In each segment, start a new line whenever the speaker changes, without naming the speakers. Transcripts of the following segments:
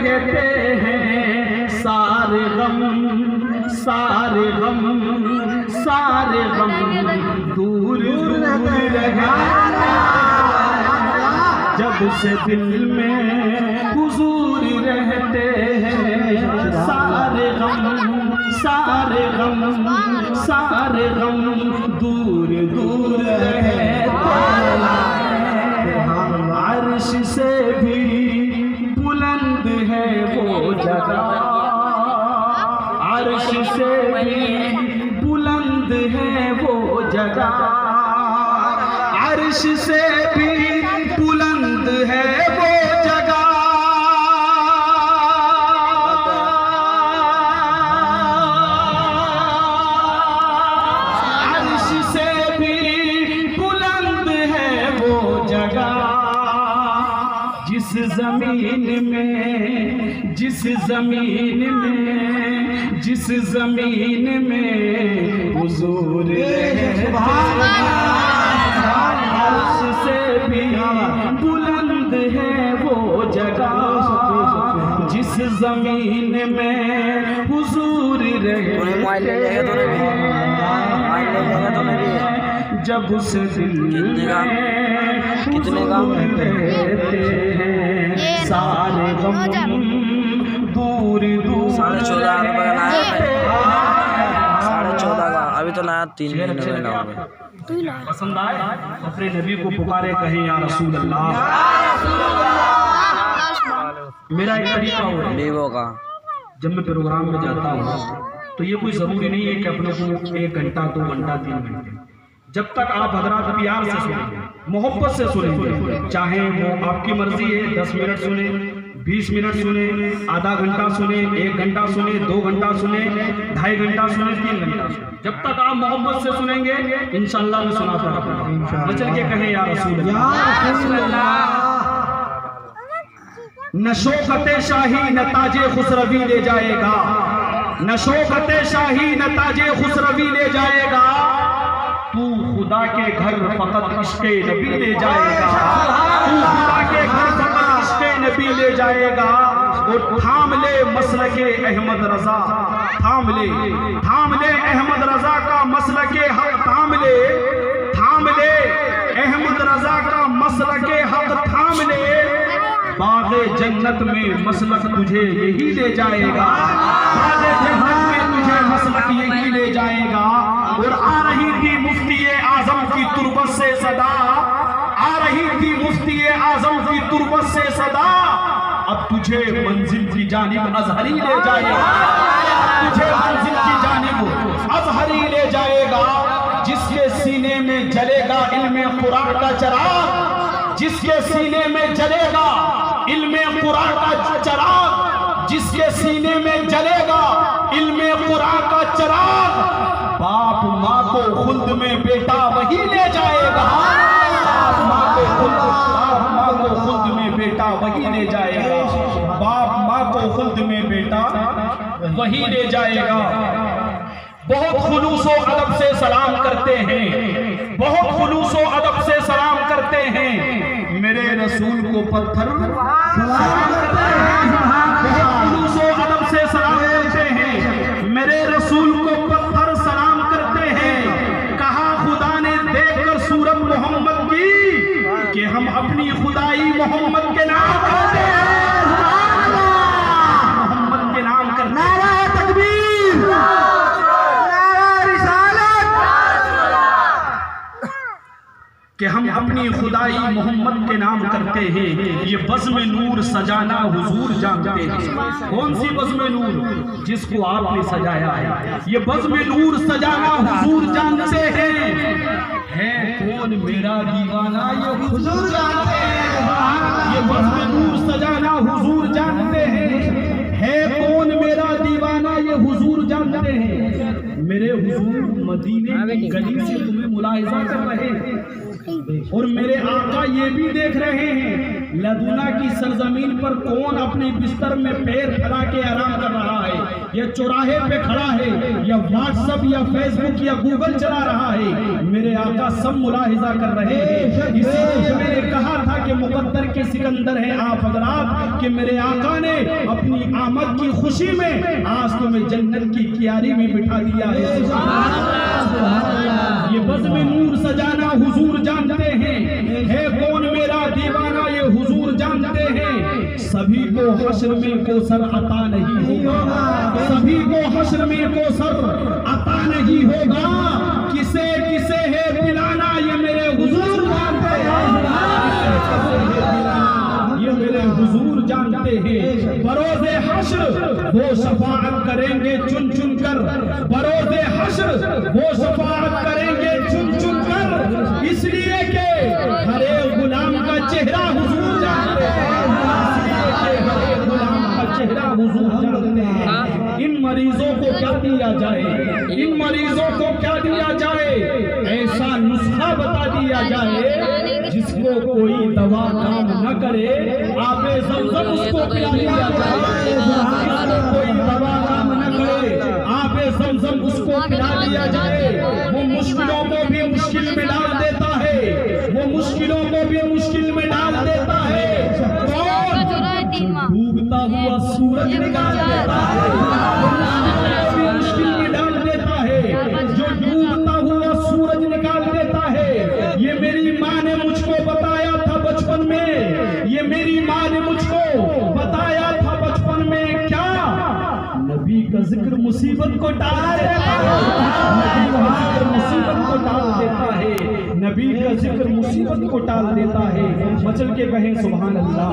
रहते हैं सारे गम, सारे गम, सारे गम दूर दूर रहे। जब से दिल में हुजूर रहते हैं सारे गम, सारे गम, सारे गम दूर दूर रहते हैं। अर्श से भी बुलंद है वो जगह, अर्श से भी बुलंद है वो जगह, अर्श से भी बुलंद है वो जगह। अर्श से भी बुलंद है वो जगह। जिस जमीन में, जिस जमीन में, जिस जमीन में हुजूर अर्श से भी बुलंद है वो जगह। जिस जमीन में हुजूर रहते हैं, जब उस दिल में हुजूर रहते हैं सारे गम दूर दूर।
14.5 रुपये का नया, 14.5 का अभी तो नया 3 महीने में नया है।
पसंद आए अपने नबी को पुकारे कहें या रसूल अल्लाह। मेरा एक तरीका हो
वीवो का,
जब मैं प्रोग्राम में जाता हूँ तो ये कोई ज़रूरी नहीं है कि अपने को 1 घंटा 2 घंटा 3 घंटे, जब तक आप हजरात प्यार से सुनेंगे, मोहब्बत से सुनेंगे, चाहे वो आपकी मर्जी है 10 मिनट सुने, 20 मिनट सुने, आधा घंटा सुने, 1 घंटा सुने, 2 घंटा सुने, 2.5 घंटा सुने, 3 घंटा सुने, जब तक आप मोहब्बत से सुनेंगे इंशाअल्लाह मैं सुनाता रहूंगा। चल के कहें या रसूल अल्लाह। न शौकत शाही न ताजे खुसरवी ले जाएगा, न शौकत शाही न ताजे खुसरवी ले जाएगा, तू खुदा के घर फकत इश्क़े नबी ले जाएगा, तू खुदा के घर फकत इश्क़े नबी ले जाएगा। और थाम ले मसलके अहमद रजा, थाम ले, थाम ले अहमद रजा का मसलके हक, थाम ले, थाम ले अहमद रजा का मसलके हक, थाम ले। बाग़े जन्नत में मसलक तुझे यही ले जाएगा, बाग़े जन्नत में तुझे मसलक यही ले जाएगा। और आ रही थी मुफ्ती आज़म की तुरबत से सदा, आ रही थी मुफ्ती आज़म की तुरबत से सदा, अब तुझे मंजिल की जानिब अज़हरी ले जाएगा, तुझे मंजिल की जानिब अज़हरी ले जाएगा। जिसके सीने में जलेगा इल्मे कुरान का चिराग, जिसके सीने में जलेगा इल्मे कुरान का चिराग, जिसके सीने में जलेगा इल्मे कुरान का चिराग, बाप माँ को खुल्द में बेटा वही ले जाएगा, बाप माँ को खुल्द, बाप माँ को खुल्द में बेटा वही ले जाएगा, बाप माँ को खुल्द में बेटा वही ले जाएगा। बहुत खुलूसो अदब से सलाम करते हैं, बहुत खुलूसो अदब से सलाम करते हैं, मेरे रसूल को पत्थर सलाम करते हैं, बहुत खुलूसो अदब से सलाम करते हैं, मेरे रसूल को पत्थर सलाम करते हैं। कहा खुदा ने देखकर सूरत मोहम्मद की कि हम अपनी खुदाई मोहम्मद के नाम करते हैं, मोहम्मद के नाम करते हैं। नारा तकबीर, कि हम अपनी खुदाई मोहम्मद के नाम करते हैं। ये बज़्म नूर सजाना हुजूर जानते हैं। कौन सी बज़्म नूर? जिसको आपने सजाया है। ये बज़्म नूर सजाना हुजूर जानते हैं। है कौन मेरा दीवाना ये हुजूर जानते हैं। ये बज़्म नूर सजाना हुजूर जानते हैं। है कौन मेरा दीवाना ये हुजूर जानते हैं। मेरे हुजूर मदीने की गली से तुम्हें मुलाहिजा कर रहे हैं और मेरे आका ये भी देख रहे हैं लदुना की सरजमीन पर कौन अपने बिस्तर में पैर फैला के आराम कर रहा है। या चौराहे पे खड़ा है, या व्हाट्सएप या फेसबुक या गूगल चला रहा है, मेरे आका सब मुलाहिजा कर रहे हैं। इसीलिए मैंने कहा था कि मुकद्दर के सिकंदर हैं आप हजरात, कि मेरे आका ने अपनी आमद की खुशी में आज तुम्हें जन्नत की क्यारी में बिठा दिया है। ये बज़्म नूर सजाना हुजूर जानते हैं, है कौन मेरा दीवाना ये हुजूर जानते हैं। सभी को हश्र में कौसर अता नहीं होगा, सभी को हश्र में कौसर अता नहीं होगा, किसे किसे है पिलाना ये मेरे हुजूर जानते हैं, ये मेरे हुजूर जानते हैं। बरोज़े हश्र वो शफाअत करेंगे चुन चुन कर, बरोज़े हश्र वो शफाअत करेंगे चुन चुन कर, इसलिए कि हर एक गुलाम का चेहरा हुजूर जानते हैं, इसलिए कि हर एक गुलाम का चेहरा हुजूर जानते हैं। इन मरीजों को क्या दिया जाए, इन मरीजों को क्या दिया जाए, ऐसा नुस्खा बता दिया जाए जिसको कोई दवा काम न करे, आबे ज़मज़म उसको पिला दिया जाए, जिसको कोई दवा काम न करे, आबे ज़मज़म उसको पिला दिया जाए। वो मुश्किलों को भी मुश्किल में डाल देता है, वो मुश्किलों को भी मुश्किल में डाल देता है। कौन? डूबता हुआ सूरज निकाल देता है, भी मुश्किल में डाल देता है, जो डूबता हुआ सूरज निकाल देता है। ये मेरी माँ ने मुझको बताया था बचपन में, ये मेरी माँ ने मुझको बताया था बचपन में, क्या नबी का जिक्र मुसीबत को टाल देता है, नबी का जिक्र मुसीबत को टाल देता है, नबी का जिक्र मुसीबत को टाल देता है। मचल के कहें सुभान अल्लाह,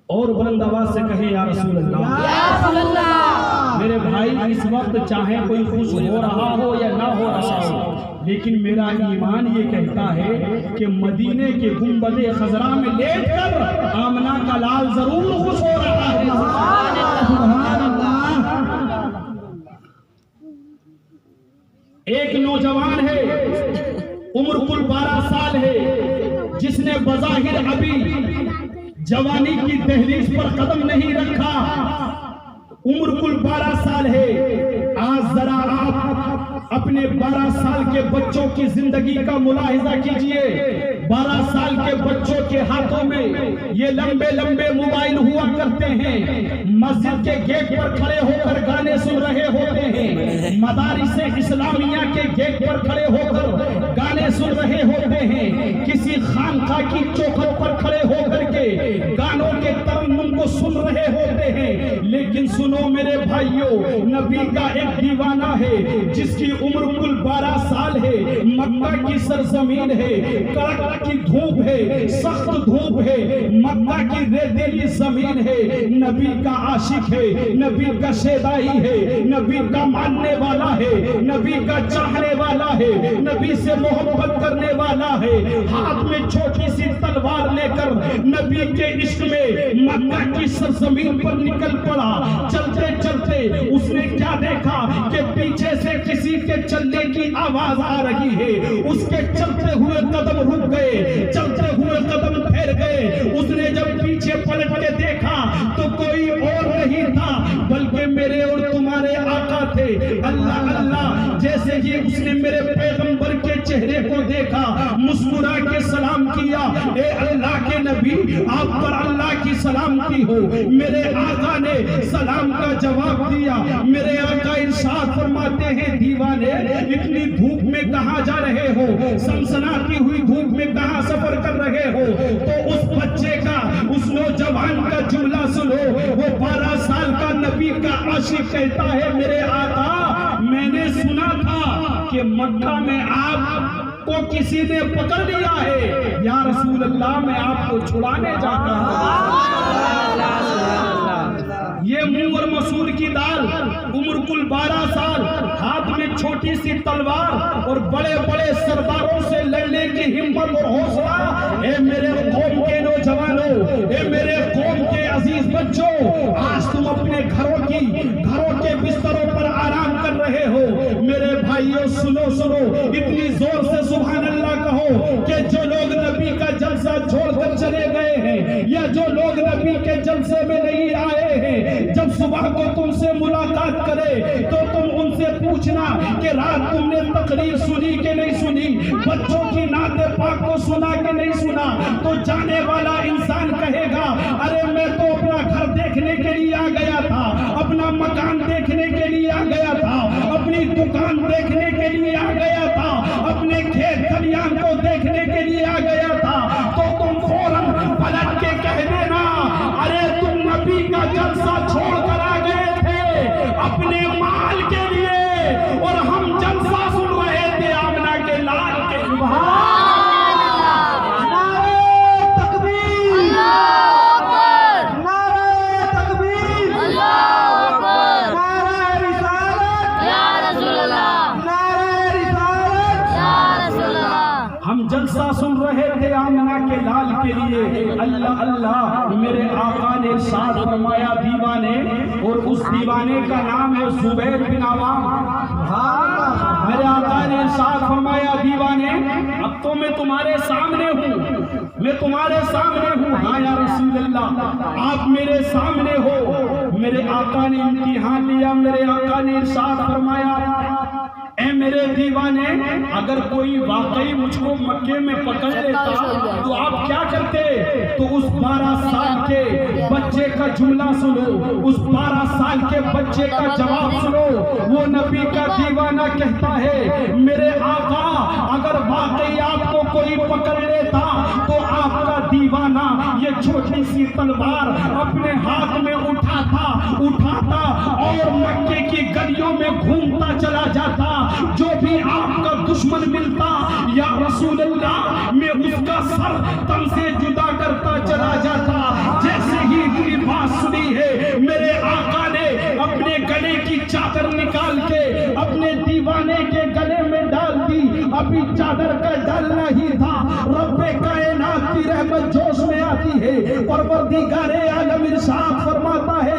और बुलंद आवाज से कहे या रसूल अल्लाह। मेरे भाई इस वक्त चाहे कोई खुश हो रहा हो या ना हो रहा हो, लेकिन मेरा ईमान ये कहता है कि मदीने के गुंबदे खजरा में लेटकर आमना का लाल जरूर खुश हो रहा है। एक नौजवान है, उम्र कुल 12 साल है, जिसने बज़ाहिर अभी जवानी की दहलीज पर कदम नहीं रखा, उम्र कुल 12 साल है। आज जरा आप अपने 12 साल के बच्चों की जिंदगी का मुलाहिजा कीजिए। 12 साल के बच्चों के हाथों में ये लंबे लंबे मोबाइल हुआ करते हैं, मस्जिद के गेट पर खड़े होकर गाने सुन रहे होते हैं, मदारिसे इस्लामिया के गेट पर खड़े होकर गाने सुन रहे होते हैं, किसी खानका की चौखट पर खड़े होकर के गानों के तरन्नुम को सुन रहे होते हैं। लेकिन सुनो मेरे भाइयों, नबी का एक दीवाना है जिसकी उम्र कुल 12 साल है, मक्का की सरजमीन है, कड़क की धूप है, सख्त धूप है, मक्का की रेतीली जमीन है, नबी का आशिक है, नबी का शेदाई है, नबी का मानने वाला है, नबी का चाहने वाला है, नबी से मोहब्बत करने वाला है, हाथ में छोटी सी तलवार लेकर नबी के इश्क में मक्का की सरजमीन पर निकल पड़ा। चलते चलते उसने क्या देखा कि पीछे से किसी के चलने की आवाज आ रही है, उसके चलते हुए कदम रुक गए, चलते हुए कदम ठहर गए। उसने जब पीछे पलट के देखा तो कोई और नहीं था बल्कि मेरे और तुम्हारे आका थे। अल्लाह अल्लाह, जैसे ही उसने मेरे पैगंबर के चेहरे को देखा, मुस्कुरा के सलाम किया, ए अल्लाह के नबी आप पर अल्लाह की सलामती हो। मेरे आका ने सलाम का जवाब दिया। मेरे आका इरशाद फरमाते हैं, दीवाने इतनी धूप में कहां जा रहे हो, सनसनाती हुई धूप में कहां सफर कर रहे हो? तो उस बच्चे का, उस नौजवान का जुमला सुनो। वो 12 साल का नबी का आशिक कहता है, मेरे आका मैंने सुना था कि मक्का में आपको किसी ने पकड़ लिया है, या रसूल अल्लाह मैं आपको छुड़ाने जाता हूं। ये मुंह और मसूर की दाल, उम्र कुल 12 साल, हाथ में छोटी सी तलवार और बड़े बड़े सरदारों से लड़ने की हिम्मत और हौसला। ए मेरे कौम के नौजवानों, ए मेरे कौम के अजीज बच्चों, आज तुम अपने घरों के बिस्तरों पर आराम कर रहे हो। मेरे भाइयों सुनो सुनो, इतनी जोर से सुभान अल्लाह कहो कि जो लोग नबी का जलसा छोड़कर चले गए हैं, या जो लोग नबी के जलसे में नहीं आए हैं, जब सुबह को तुमसे मुलाकात करे तो तुम उनसे पूछना कि रात तुमने तकरीर सुनी कि नहीं सुनी, बच्चों की नाते पाक को सुना कि नहीं सुना। तो जाने वाला इंसान कहेगा अरे मैं तो अपना घर देखने के लिए आ गया था, अपना मकान देखने के लिए आ गया था, अपनी दुकान देखने के लिए आ गया था, अपने खेत खलियान को देखने के लिए आ गया था। तो तुम फौरन पलट के कह देना अरे तुम नबी का जलसा छोड़ कर आ गए थे अपने माल के लिए, और हम जलसा सुन रहे थे आमना के लाल के। हम जलसा सुन रहे थे आमना के लाल के लिए। अल्लाह अल्लाह, मेरे आका ने इरशाद फरमाया दीवाने, और उस दीवाने का नाम है जुबैर बिन अवाम। मेरे आका ने इरशाद फरमाया दीवाने अब तो मैं तुम्हारे सामने हूँ, मैं तुम्हारे सामने हूँ। हाँ या रसूल अल्लाह आप मेरे सामने हो। मेरे आका ने इम्तिहान लिया। मेरे आका ने इरशाद फरमाया ऐ मेरे दीवाने, अगर कोई वाकई मुझको मक्के में पकड़ लेता तो आप क्या करते? तो उस 12 साल के बच्चे का जुमला सुनो, उस 12 साल के बच्चे का जवाब सुनो। वो नबी का दीवाना कहता है मेरे आका अगर वाकई आपको कोई पकड़ लेता तो आपका दीवाना ये छोटी सी तलवार अपने हाथ में उठाता और मक्के की गलियों में घूमता चला जाता। जो भी आपका दुश्मन मिलता या रसूल अल्लाह मैं उसका सर तन से जुदा करता चला जाता। जैसे ही इतनी बात सुनी है मेरे आका ने अपने गले की चादर निकाल के अपने दीवाने के गले में डाल दी। अभी चादर का डालना ही था, रब्बे कायनात की रहमत जोश में आती है। परवरदिगारे आलम इरशाद फरमाता है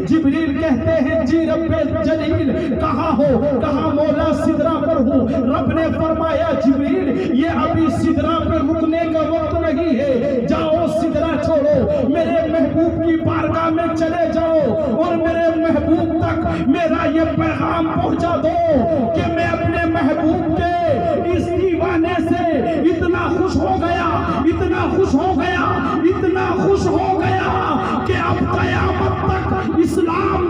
जिब्रील कहते हैं जी रब्बे जलील कहाँ हो? कहाँ? मौला सिदरा पर हूँ। रब ने फरमाया जिब्रील ये अभी सिदरा पे रुकने का वक्त नहीं है, जाओ सिदरा छोड़ो, मेरे महबूब की बारगाह में चले जाओ और मेरे महबूब तक मेरा ये पैगाम पहुंचा दो कि मैं अपने महबूब के इस दीवाने से इतना खुश हो गया, इतना खुश हो गया, इतना खुश हो गया कि अब कयामत तक इस्लाम